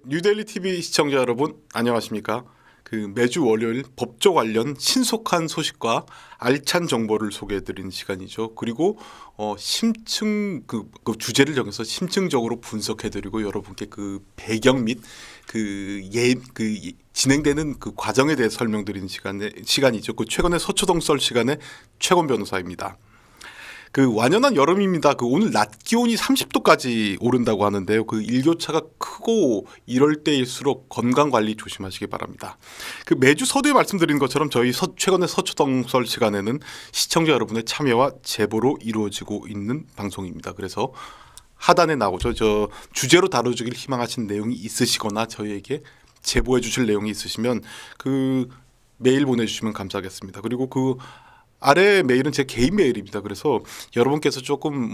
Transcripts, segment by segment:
뉴델리 TV 시청자 여러분 안녕하십니까? 매주 월요일 법조 관련 신속한 소식과 알찬 정보를 소개해드리는 시간이죠. 그리고 심층 그 주제를 정해서 심층적으로 분석해드리고 여러분께 그 배경 및 진행되는 그 과정에 대해 설명드리는 시간이죠. 최근에 서초동 썰 시간에 최권 변호사입니다. 완연한 여름입니다. 오늘 낮 기온이 30도까지 오른다고 하는데요. 일교차가 크고 이럴 때일수록 건강 관리 조심하시기 바랍니다. 매주 서두에 말씀드린 것처럼 저희 최근에 서초동 썰 시간에는 시청자 여러분의 참여와 제보로 이루어지고 있는 방송입니다. 그래서 하단에 나오죠. 주제로 다뤄주길 희망하시는 내용이 있으시거나 저희에게 제보해 주실 내용이 있으시면 메일 보내주시면 감사하겠습니다. 그리고 아래 메일은 제 개인 메일입니다. 그래서 여러분께서 조금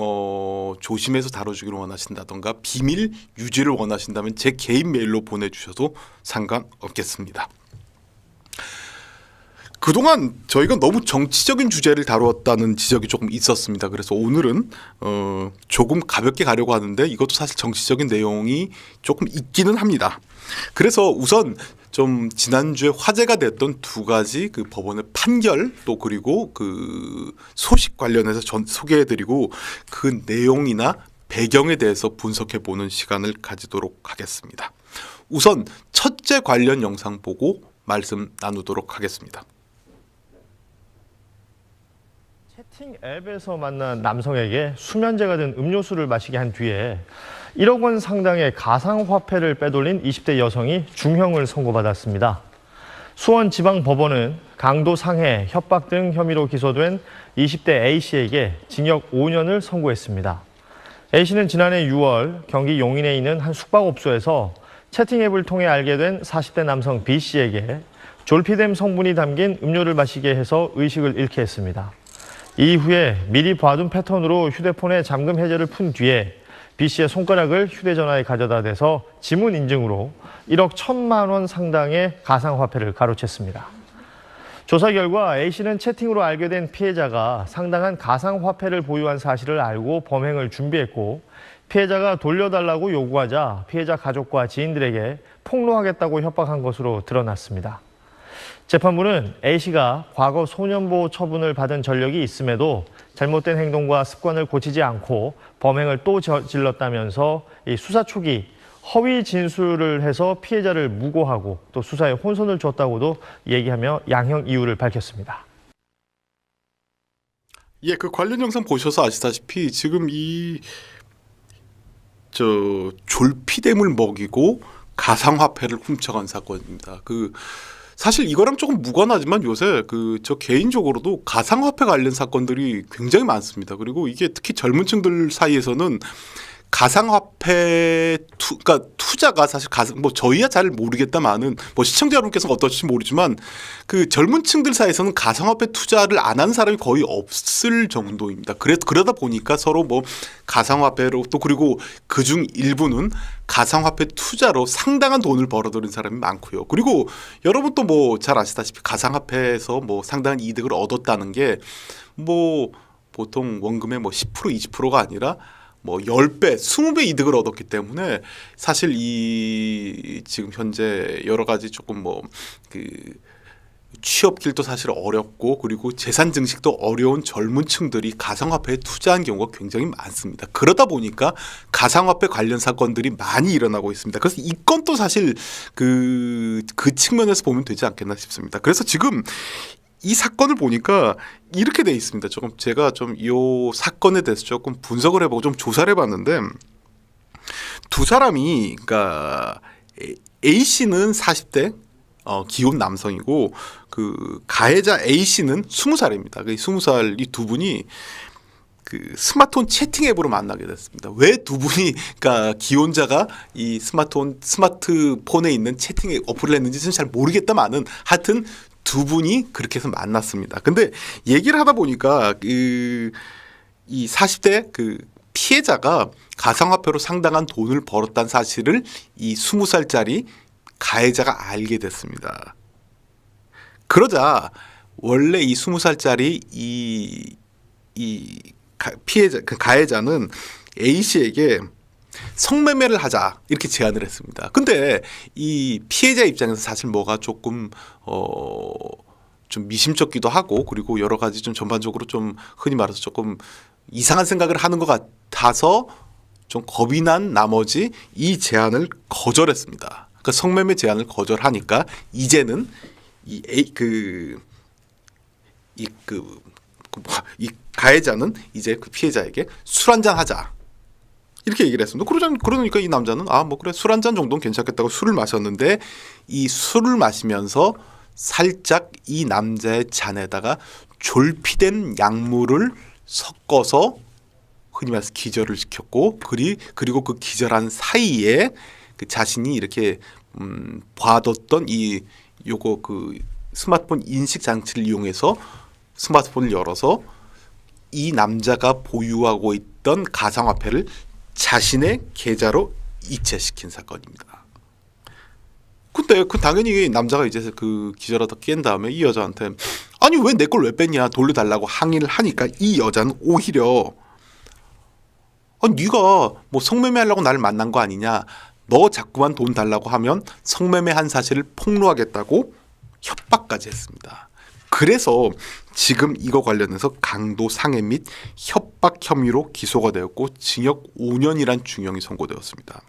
조심해서 다뤄주기를 원하신다던가 비밀 유지를 원하신다면 제 개인 메일로 보내주셔도 상관없겠습니다. 그동안 저희가 너무 정치적인 주제를 다루었다는 지적이 조금 있었습니다. 그래서 오늘은 조금 가볍게 가려고 하는데 이것도 사실 정치적인 내용이 조금 있기는 합니다. 그래서 우선 좀 지난주에 화제가 됐던 두 가지 법원의 판결 또 그리고 소식 관련해서 소개해드리고 그 내용이나 배경에 대해서 분석해보는 시간을 가지도록 하겠습니다. 우선 첫째 관련 영상 보고 말씀 나누도록 하겠습니다. 채팅 앱에서 만난 남성에게 수면제가 든 음료수를 마시게 한 뒤에 1억 원 상당의 가상화폐를 빼돌린 20대 여성이 중형을 선고받았습니다. 수원지방법원은 강도 상해, 협박 등 혐의로 기소된 20대 A씨에게 징역 5년을 선고했습니다. A씨는 지난해 6월 경기 용인에 있는 한 숙박업소에서 채팅 앱을 통해 알게 된 40대 남성 B씨에게 졸피뎀 성분이 담긴 음료를 마시게 해서 의식을 잃게 했습니다. 이후에 미리 봐둔 패턴으로 휴대폰에 잠금 해제를 푼 뒤에 B씨의 손가락을 휴대전화에 가져다 대서 지문 인증으로 1억 1천만 원 상당의 가상화폐를 가로챘습니다. 조사 결과 A씨는 채팅으로 알게 된 피해자가 상당한 가상화폐를 보유한 사실을 알고 범행을 준비했고 피해자가 돌려달라고 요구하자 피해자 가족과 지인들에게 폭로하겠다고 협박한 것으로 드러났습니다. 재판부는 A씨가 과거 소년보호 처분을 받은 전력이 있음에도 잘못된 행동과 습관을 고치지 않고 범행을 또 저질렀다면서 이 수사 초기 허위 진술을 해서 피해자를 무고하고 또 수사에 혼선을 줬다고도 얘기하며 양형 이유를 밝혔습니다. 관련 영상 보셔서 아시다시피 지금 졸피뎀을 먹이고 가상화폐를 훔쳐간 사건입니다. 사실 이거랑 조금 무관하지만 요새 저 개인적으로도 가상화폐 관련 사건들이 굉장히 많습니다. 그리고 이게 특히 젊은 층들 사이에서는 가상화폐 투자가 사실 저희야 잘 모르겠다마는 시청자 여러분께서는 어떨지 모르지만 젊은 층들 사이에서는 가상화폐 투자를 안 하는 사람이 거의 없을 정도입니다. 그러다 보니까 서로 가상화폐로 또 그리고 그중 일부는 가상화폐 투자로 상당한 돈을 벌어들인 사람이 많고요. 그리고 여러분 또 잘 아시다시피 가상화폐에서 상당한 이득을 얻었다는 게 보통 원금의 10% 20%가 아니라 10배, 20배 이득을 얻었기 때문에 사실 지금 현재 여러 가지 조금 취업길도 사실 어렵고 그리고 재산 증식도 어려운 젊은 층들이 가상화폐에 투자한 경우가 굉장히 많습니다. 그러다 보니까 가상화폐 관련 사건들이 많이 일어나고 있습니다. 그래서 이 건도 사실 그 측면에서 보면 되지 않겠나 싶습니다. 그래서 지금 이 사건을 보니까 이렇게 돼 있습니다. 제가 이 사건에 대해서 조금 분석을 해보고 좀 조사를 해봤는데 두 사람이 A 씨는 40대 기혼 남성이고 가해자 A 씨는 20살입니다. 20살 이 두 분이 스마트폰 채팅 앱으로 만나게 됐습니다. 왜 두 분이 기혼자가 이 스마트폰에 있는 채팅 어플을 했는지는 잘 모르겠다마는 하여튼 두 분이 그렇게 해서 만났습니다. 근데 얘기를 하다 보니까 이 40대 피해자가 가상화폐로 상당한 돈을 벌었다는 사실을 이 20살짜리 가해자가 알게 됐습니다. 그러자 원래 이 20살짜리 가해자는 A 씨에게 성매매를 하자 이렇게 제안을 했습니다. 근데 이 피해자 입장에서 사실 뭐가 조금 좀 미심쩍기도 하고 그리고 여러 가지 좀 전반적으로 좀 흔히 말해서 조금 이상한 생각을 하는 것 같아서 좀 겁이 난 나머지 이 제안을 거절했습니다. 그러니까 성매매 제안을 거절하니까 이제는 이 가해자는 이제 그 피해자에게 술 한잔 하자 이렇게 얘기를 했습니다. 그러니까 이 남자는 뭐 그래 술 한잔 정도는 괜찮겠다고 술을 마셨는데 이 술을 마시면서 살짝 이 남자의 잔에다가 졸피된 약물을 섞어서 흔히 말해서 기절을 시켰고 그리고 그 기절한 사이에 그 자신이 이렇게 봐뒀던 요거 그 스마트폰 인식 장치를 이용해서 스마트폰을 열어서 이 남자가 보유하고 있던 가상화폐를 자신의 계좌로 이체시킨 사건입니다. 근데 당연히 남자가 이제 그 기절하다 깬 다음에 이 여자한테 아니 왜 내 걸 왜 뺐냐 돌려달라고 항의를 하니까 이 여자는 오히려 네가 뭐 성매매하려고 나를 만난 거 아니냐 너 자꾸만 돈 달라고 하면 성매매한 사실을 폭로하겠다고 협박까지 했습니다. 그래서 지금 이거 관련해서 강도 상해 및 협박 혐의로 기소가 되었고 징역 5년이란 중형이 선고되었습니다.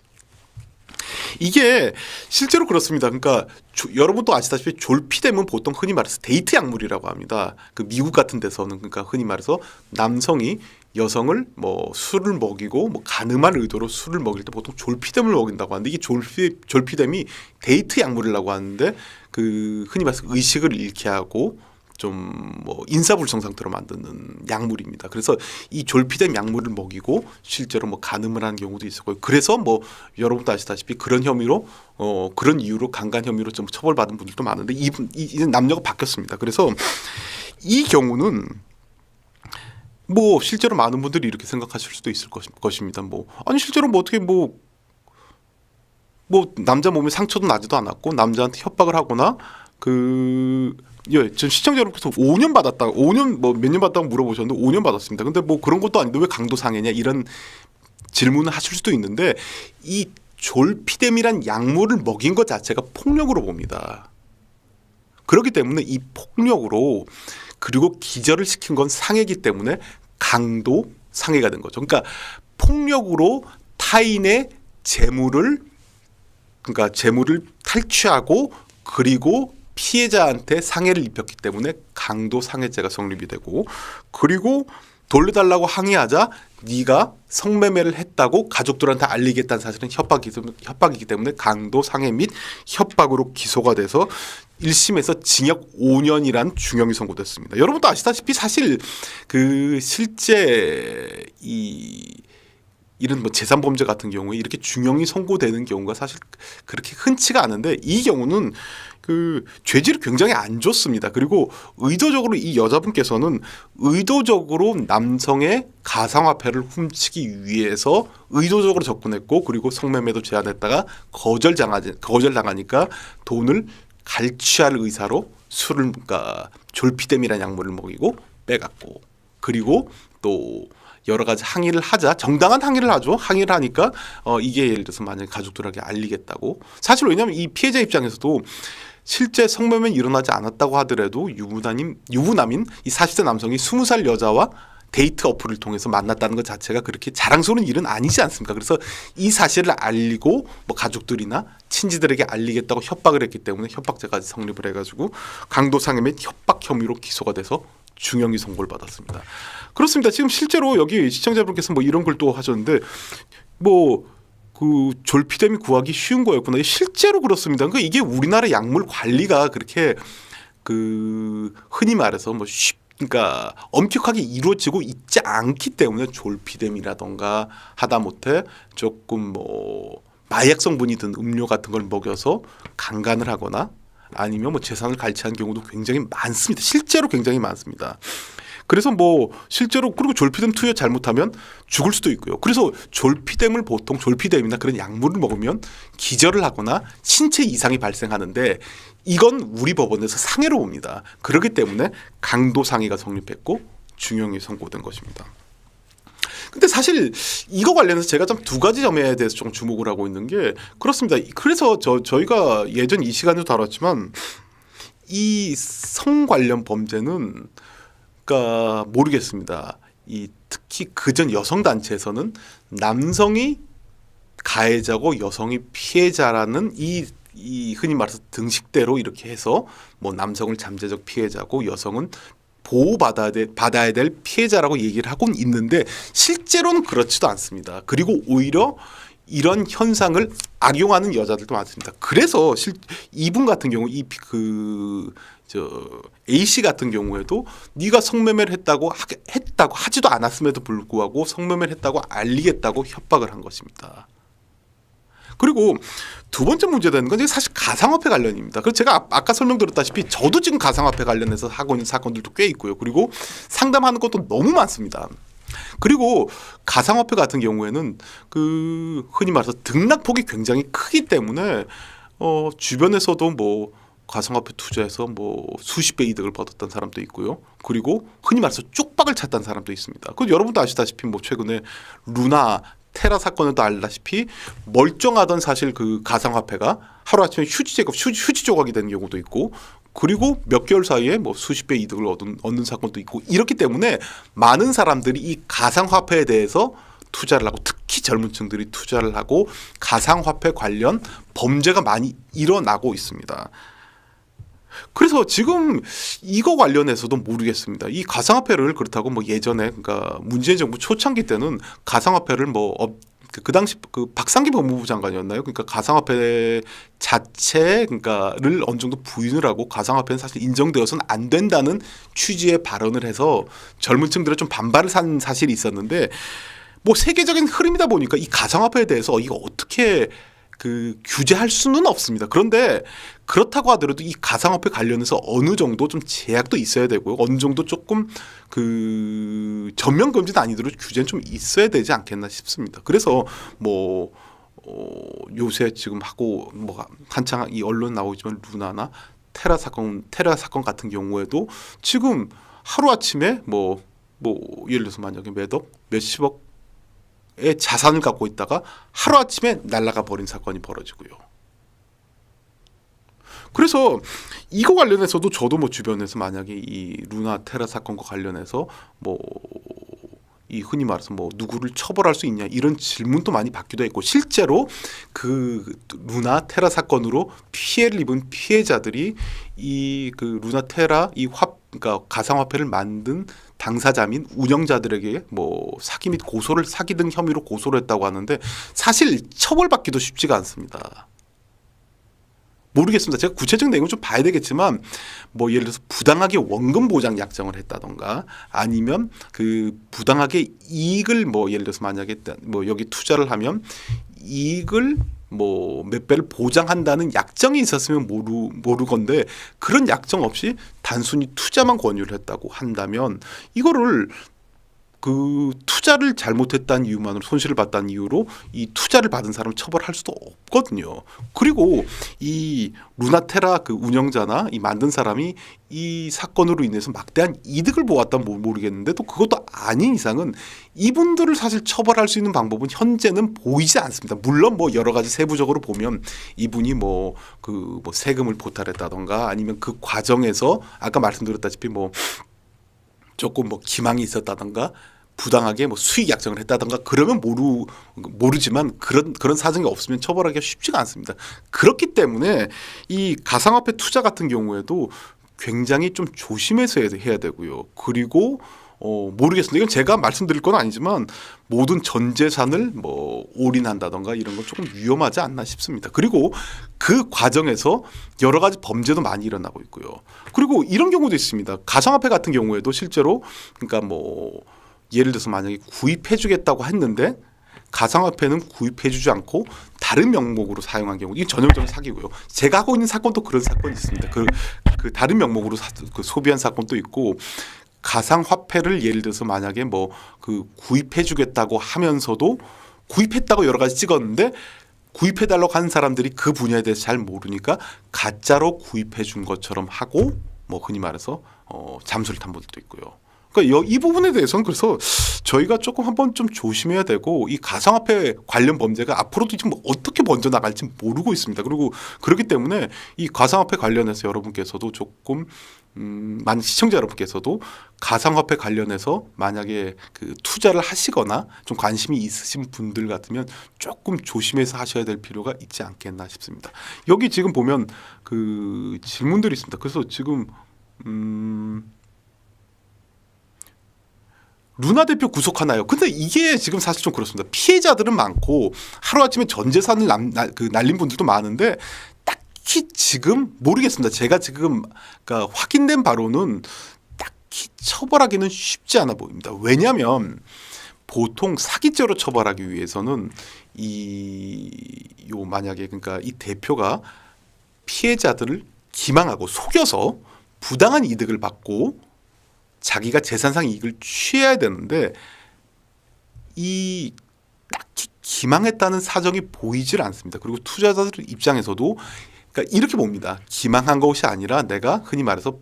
이게 실제로 그렇습니다. 그러니까 여러분도 아시다시피 졸피뎀은 보통 흔히 말해서 데이트 약물이라고 합니다. 그 미국 같은 데서는 그러니까 흔히 말해서 남성이 여성을 뭐 술을 먹이고 뭐 가늠할 의도로 술을 먹일 때 보통 졸피뎀을 먹인다고 하는데 이게 졸피뎀이 데이트 약물이라고 하는데 그 흔히 말해서 의식을 잃게 하고 좀 뭐 인사불성 상태로 만드는 약물입니다. 그래서 이 졸피뎀 약물을 먹이고 실제로 뭐 간음을 하는 경우도 있었고요. 그래서 뭐 여러분도 아시다시피 그런 혐의로 그런 이유로 강간 혐의로 좀 처벌받은 분들도 많은데 이제 남녀가 바뀌었습니다. 그래서 이 경우는 뭐 실제로 많은 분들이 이렇게 생각하실 수도 있을 것입니다. 뭐 아니 실제로 뭐 어떻게 뭐 남자 몸에 상처도 나지도 않았고 남자한테 협박을 하거나 전 시청자 여러분께서 5년 받았다, 5년 뭐 몇 년 받았다고 물어보셨는데 5년 받았습니다. 근데 뭐 그런 것도 아닌데 왜 강도 상해냐 이런 질문을 하실 수도 있는데 이 졸피뎀이란 약물을 먹인 것 자체가 폭력으로 봅니다. 그렇기 때문에 이 폭력으로 그리고 기절을 시킨 건 상해이기 때문에 강도 상해가 된 거죠. 그러니까 폭력으로 타인의 재물을 탈취하고 그리고 피해자한테 상해를 입혔기 때문에 강도 상해죄가 성립이 되고 그리고 돌려달라고 항의하자 네가 성매매를 했다고 가족들한테 알리겠다는 사실은 협박이기 때문에 강도 상해 및 협박으로 기소가 돼서 1심에서 징역 5년이란 중형이 선고됐습니다. 여러분도 아시다시피 사실 그 실제 이런 뭐 재산 범죄 같은 경우에 이렇게 중형이 선고되는 경우가 사실 그렇게 흔치가 않은데 이 경우는 그 죄질이 굉장히 안 좋습니다. 그리고 의도적으로 이 여자분께서는 의도적으로 남성의 가상화폐를 훔치기 위해서 의도적으로 접근했고 그리고 성매매도 제안했다가 거절당하니까 돈을 갈취할 의사로 졸피뎀이라는 약물을 먹이고 빼갔고 그리고 또 여러 가지 항의를 하자 정당한 항의를 하죠. 항의를 하니까 이게 예를 들어서 만약에 가족들에게 알리겠다고 사실 왜냐하면 이 피해자 입장에서도 실제 성매매는 일어나지 않았다고 하더라도 유부남인 이 40대 남성이 20살 여자와 데이트 어플을 통해서 만났다는 것 자체가 그렇게 자랑스러운 일은 아니지 않습니까? 그래서 이 사실을 알리고 뭐 가족들이나 친지들에게 알리겠다고 협박을 했기 때문에 협박죄까지 성립을 해가지고 강도상해 및 협박 혐의로 기소가 돼서 중형이 선고를 받았습니다. 그렇습니다. 지금 실제로 여기 시청자분께서 뭐 이런 글도 하셨는데 그 졸피뎀이 구하기 쉬운 거였구나. 실제로 그렇습니다. 그러니까 이게 우리나라 약물 관리가 그렇게 그 흔히 말해서 그러니까 엄격하게 이루어지고 있지 않기 때문에 졸피뎀이라던가 하다못해 조금 뭐 마약 성분이 든 음료 같은 걸 먹여서 강간을 하거나 아니면 뭐 재산을 갈취한 경우도 굉장히 많습니다. 실제로 굉장히 많습니다. 그래서 뭐 실제로 그리고 졸피뎀 투여 잘못하면 죽을 수도 있고요. 그래서 졸피뎀이나 그런 약물을 먹으면 기절을 하거나 신체 이상이 발생하는데 이건 우리 법원에서 상해로 봅니다. 그렇기 때문에 강도 상해가 성립했고 중형이 선고된 것입니다. 근데 사실 이거 관련해서 제가 좀 두 가지 점에 대해서 좀 주목을 하고 있는 게 그렇습니다. 그래서 저희가 예전 이 시간에도 다뤘지만 이 성 관련 범죄는 그러니까 모르겠습니다. 이 특히 그전 여성 단체에서는 남성이 가해자고 여성이 피해자라는 이 흔히 말해서 등식대로 이렇게 해서 뭐 남성을 잠재적 피해자고 여성은 받아야 될 피해자라고 얘기를 하고는 있는데 실제로는 그렇지도 않습니다. 그리고 오히려 이런 현상을 악용하는 여자들도 많습니다. 그래서 이분 같은 경우 A 씨 같은 경우에도 네가 성매매를 했다고 하지도 않았음에도 불구하고 성매매를 했다고 알리겠다고 협박을 한 것입니다. 그리고 두 번째 문제되는 건 사실 가상화폐 관련입니다. 그래서 제가 아까 설명드렸다시피 저도 지금 가상화폐 관련해서 하고 있는 사건들도 꽤 있고요. 그리고 상담하는 것도 너무 많습니다. 그리고 가상화폐 같은 경우에는 그 흔히 말해서 등락폭이 굉장히 크기 때문에 주변에서도 뭐 가상화폐 투자해서 뭐 수십 배 이득을 받았던 사람도 있고요. 그리고 흔히 말해서 쪽박을 찼다는 사람도 있습니다. 그 여러분도 아시다시피 뭐 최근에 루나 테라 사건에도 알다시피 멀쩡하던 사실 그 가상화폐가 하루아침에 휴지 조각이 된 경우도 있고 그리고 몇 개월 사이에 뭐 수십 배 이득을 얻는 사건도 있고 이렇기 때문에 많은 사람들이 이 가상화폐에 대해서 투자를 하고 특히 젊은 층들이 투자를 하고 가상화폐 관련 범죄가 많이 일어나고 있습니다. 그래서 지금 이거 관련해서도 모르겠습니다. 이 가상화폐를 그렇다고 뭐 예전에 그러니까 문재인 정부 초창기 때는 가상화폐를 그 당시 그 박상기 법무부 장관이었나요? 그러니까 가상화폐 자체 그러니까를 어느 정도 부인을 하고 가상화폐는 사실 인정되어서는 안 된다는 취지의 발언을 해서 젊은 층들의 좀 반발을 산 사실이 있었는데 뭐 세계적인 흐름이다 보니까 이 가상화폐에 대해서 이거 어떻게 규제할 수는 없습니다. 그런데 그렇다고 하더라도 이 가상화폐 관련해서 어느 정도 좀 제약도 있어야 되고요. 어느 정도 조금 전면 금지는 아니더라도 규제는 좀 있어야 되지 않겠나 싶습니다. 그래서 뭐 요새 지금 하고 뭐 한창 이 언론 나오고 있지만 루나나 테라 사건 같은 경우에도 지금 하루 아침에 뭐 예를 들어서 만약에 몇십억 의 자산을 갖고 있다가 하루아침에 날아가 버린 사건이 벌어지고요. 그래서 이거 관련해서도 저도 뭐 주변에서 만약에 이 루나 테라 사건과 관련해서 뭐 이 흔히 말해서 뭐 누구를 처벌할 수 있냐 이런 질문도 많이 받기도 했고 실제로 그 루나 테라 사건으로 피해를 입은 피해자들이 이 루나 테라 그러니까 가상화폐를 만든 당사자 및 운영자들에게 뭐 사기 등 혐의로 고소를 했다고 하는데 사실 처벌받기도 쉽지가 않습니다. 모르겠습니다. 제가 구체적인 내용을 좀 봐야 되겠지만 뭐 예를 들어서 부당하게 원금 보장 약정을 했다던가 아니면 그 부당하게 이익을 뭐 예를 들어서 만약에 뭐 여기 투자를 하면 이익을 뭐 몇 배를 보장한다는 약정이 있었으면 모르건데 그런 약정 없이 단순히 투자만 권유를 했다고 한다면 이거를 그 투자를 잘못했다는 이유만으로 손실을 봤다는 이유로 이 투자를 받은 사람을 처벌할 수도 없거든요. 그리고 이 루나테라 그 운영자나 이 만든 사람이 이 사건으로 인해서 막대한 이득을 보았다면 모르겠는데 또 그것도 아닌 이상은 이분들을 사실 처벌할 수 있는 방법은 현재는 보이지 않습니다. 물론 뭐 여러 가지 세부적으로 보면 이분이 뭐 세금을 포탈했다던가 아니면 그 과정에서 아까 말씀드렸다시피 뭐 조금 뭐 기망이 있었다던가 부당하게 뭐 수익 약정을 했다던가 그러면 모르지만 그런 사정이 없으면 처벌하기가 쉽지가 않습니다. 그렇기 때문에 이 가상화폐 투자 같은 경우에도 굉장히 좀 조심해서 해야 되고요. 그리고 모르겠습니다. 이건 제가 말씀드릴 건 아니지만 모든 전 재산을 뭐 올인한다던가 이런 건 조금 위험하지 않나 싶습니다. 그리고 그 과정에서 여러 가지 범죄도 많이 일어나고 있고요. 그리고 이런 경우도 있습니다. 가상화폐 같은 경우에도 실제로 그러니까 뭐 예를 들어서 만약에 구입해주겠다고 했는데 가상화폐는 구입해주지 않고 다른 명목으로 사용한 경우 이게 전형적인 사기고요. 제가 하고 있는 사건도 그런 사건이 있습니다. 그 다른 명목으로 소비한 사건도 있고 가상화폐를 예를 들어서 만약에 뭐 구입해주겠다고 하면서도 구입했다고 여러 가지 찍었는데 구입해달라고 하는 사람들이 그 분야에 대해서 잘 모르니까 가짜로 구입해준 것처럼 하고 뭐 흔히 말해서 잠수를 탄 분들도 있고요. 그러니까 이 부분에 대해서는 그래서 저희가 조금 한번 좀 조심해야 되고 이 가상화폐 관련 범죄가 앞으로도 지금 어떻게 번져 나갈지 모르고 있습니다. 그리고 그렇기 때문에 이 가상화폐 관련해서 여러분께서도 조금 많은 시청자 여러분께서도 가상화폐 관련해서 만약에 그 투자를 하시거나 좀 관심이 있으신 분들 같으면 조금 조심해서 하셔야 될 필요가 있지 않겠나 싶습니다. 여기 지금 보면 그 질문들이 있습니다. 그래서 지금 루나 대표 구속하나요? 근데 이게 지금 사실 좀 그렇습니다. 피해자들은 많고 하루아침에 전 재산을 날린 분들도 많은데 딱히 지금 모르겠습니다. 제가 지금 그러니까 확인된 바로는 딱히 처벌하기는 쉽지 않아 보입니다. 왜냐하면 보통 사기죄로 처벌하기 위해서는 만약에 그러니까 이 대표가 피해자들을 기망하고 속여서 부당한 이득을 받고 자기가 재산상 이익을 취해야 되는데 이 딱히 기망했다는 사정이 보이질 않습니다. 그리고 투자자들 입장에서도 그러니까 이렇게 봅니다. 기망한 것이 아니라 내가 흔히 말해서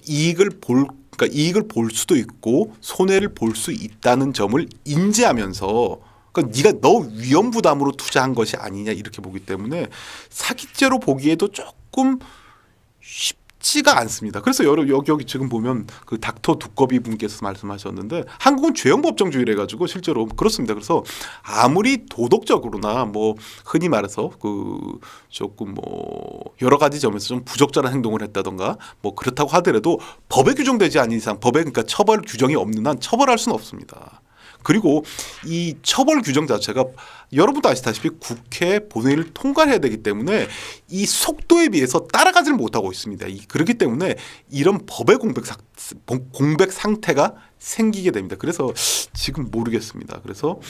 이익을 볼 수도 있고 손해를 볼 수 있다는 점을 인지하면서 그러니까 네가 너 위험 부담으로 투자한 것이 아니냐 이렇게 보기 때문에 사기죄로 보기에도 조금 쉽지가 않습니다. 그래서 여기 지금 보면 그 닥터 두꺼비 분께서 말씀하셨는데 한국은 죄형 법정주의래 가지고 실제로 그렇습니다. 그래서 아무리 도덕적으로나 뭐 흔히 말해서 그 조금 뭐 여러 가지 점에서 좀 부적절한 행동을 했다던가 뭐 그렇다고 하더라도 법에 규정되지 않은 이상 법에 그러니까 처벌 규정이 없는 한 처벌할 수는 없습니다. 그리고 이 처벌 규정 자체가 여러분도 아시다시피 국회 본회의를 통과해야 되기 때문에 이 속도에 비해서 따라가지를 못하고 있습니다. 그렇기 때문에 이런 법의 공백 상태가 생기게 됩니다. 그래서 지금 모르겠습니다. 그래서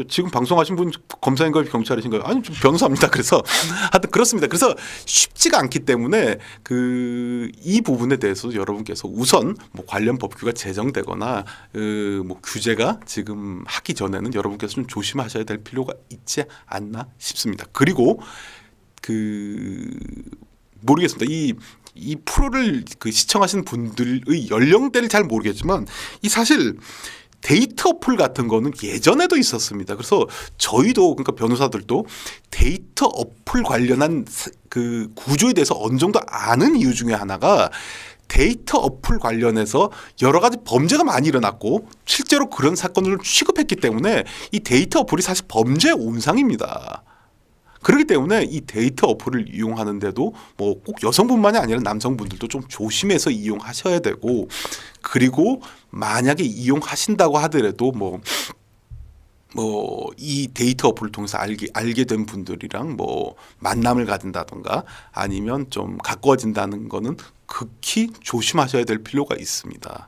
지금 방송하신 분 검사인가요, 경찰이신가요? 아니, 좀 변호사입니다. 그래서 하여튼 그렇습니다. 그래서 쉽지가 않기 때문에 이 부분에 대해서 여러분께서 우선 뭐 관련 법규가 제정되거나 뭐 규제가 지금 하기 전에는 여러분께서 좀 조심하셔야 될 필요가 있지 않나 싶습니다. 그리고 모르겠습니다. 이 프로를 시청하시는 분들의 연령대를 잘 모르겠지만 이 사실 데이터 어플 같은 거는 예전에도 있었습니다. 그래서 저희도 그러니까 변호사들도 데이터 어플 관련한 그 구조에 대해서 어느 정도 아는 이유 중에 하나가 데이터 어플 관련해서 여러 가지 범죄가 많이 일어났고 실제로 그런 사건을 취급했기 때문에 이 데이터 어플이 사실 범죄의 온상입니다. 그렇기 때문에 이 데이터 어플을 이용하는데도 뭐 꼭 여성분만이 아니라 남성분들도 좀 조심해서 이용하셔야 되고 그리고 만약에 이용하신다고 하더라도 이 데이터 어플을 통해서 알게 된 분들이랑 뭐 만남을 가진다던가 아니면 좀 가까워진다는 거는 극히 조심하셔야 될 필요가 있습니다.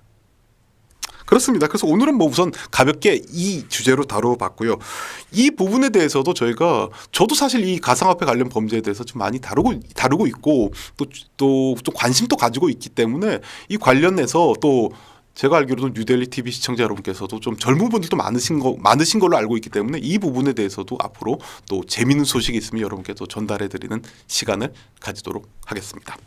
그렇습니다. 그래서 오늘은 뭐 우선 가볍게 이 주제로 다뤄봤고요. 이 부분에 대해서도 저도 사실 이 가상화폐 관련 범죄에 대해서 좀 많이 다루고 있고 또 관심도 가지고 있기 때문에 이 관련해서 또 제가 알기로는 뉴델리 TV 시청자 여러분께서도 좀 젊은 분들도 많으신 걸로 알고 있기 때문에 이 부분에 대해서도 앞으로 또 재미있는 소식이 있으면 여러분께 또 전달해드리는 시간을 가지도록 하겠습니다.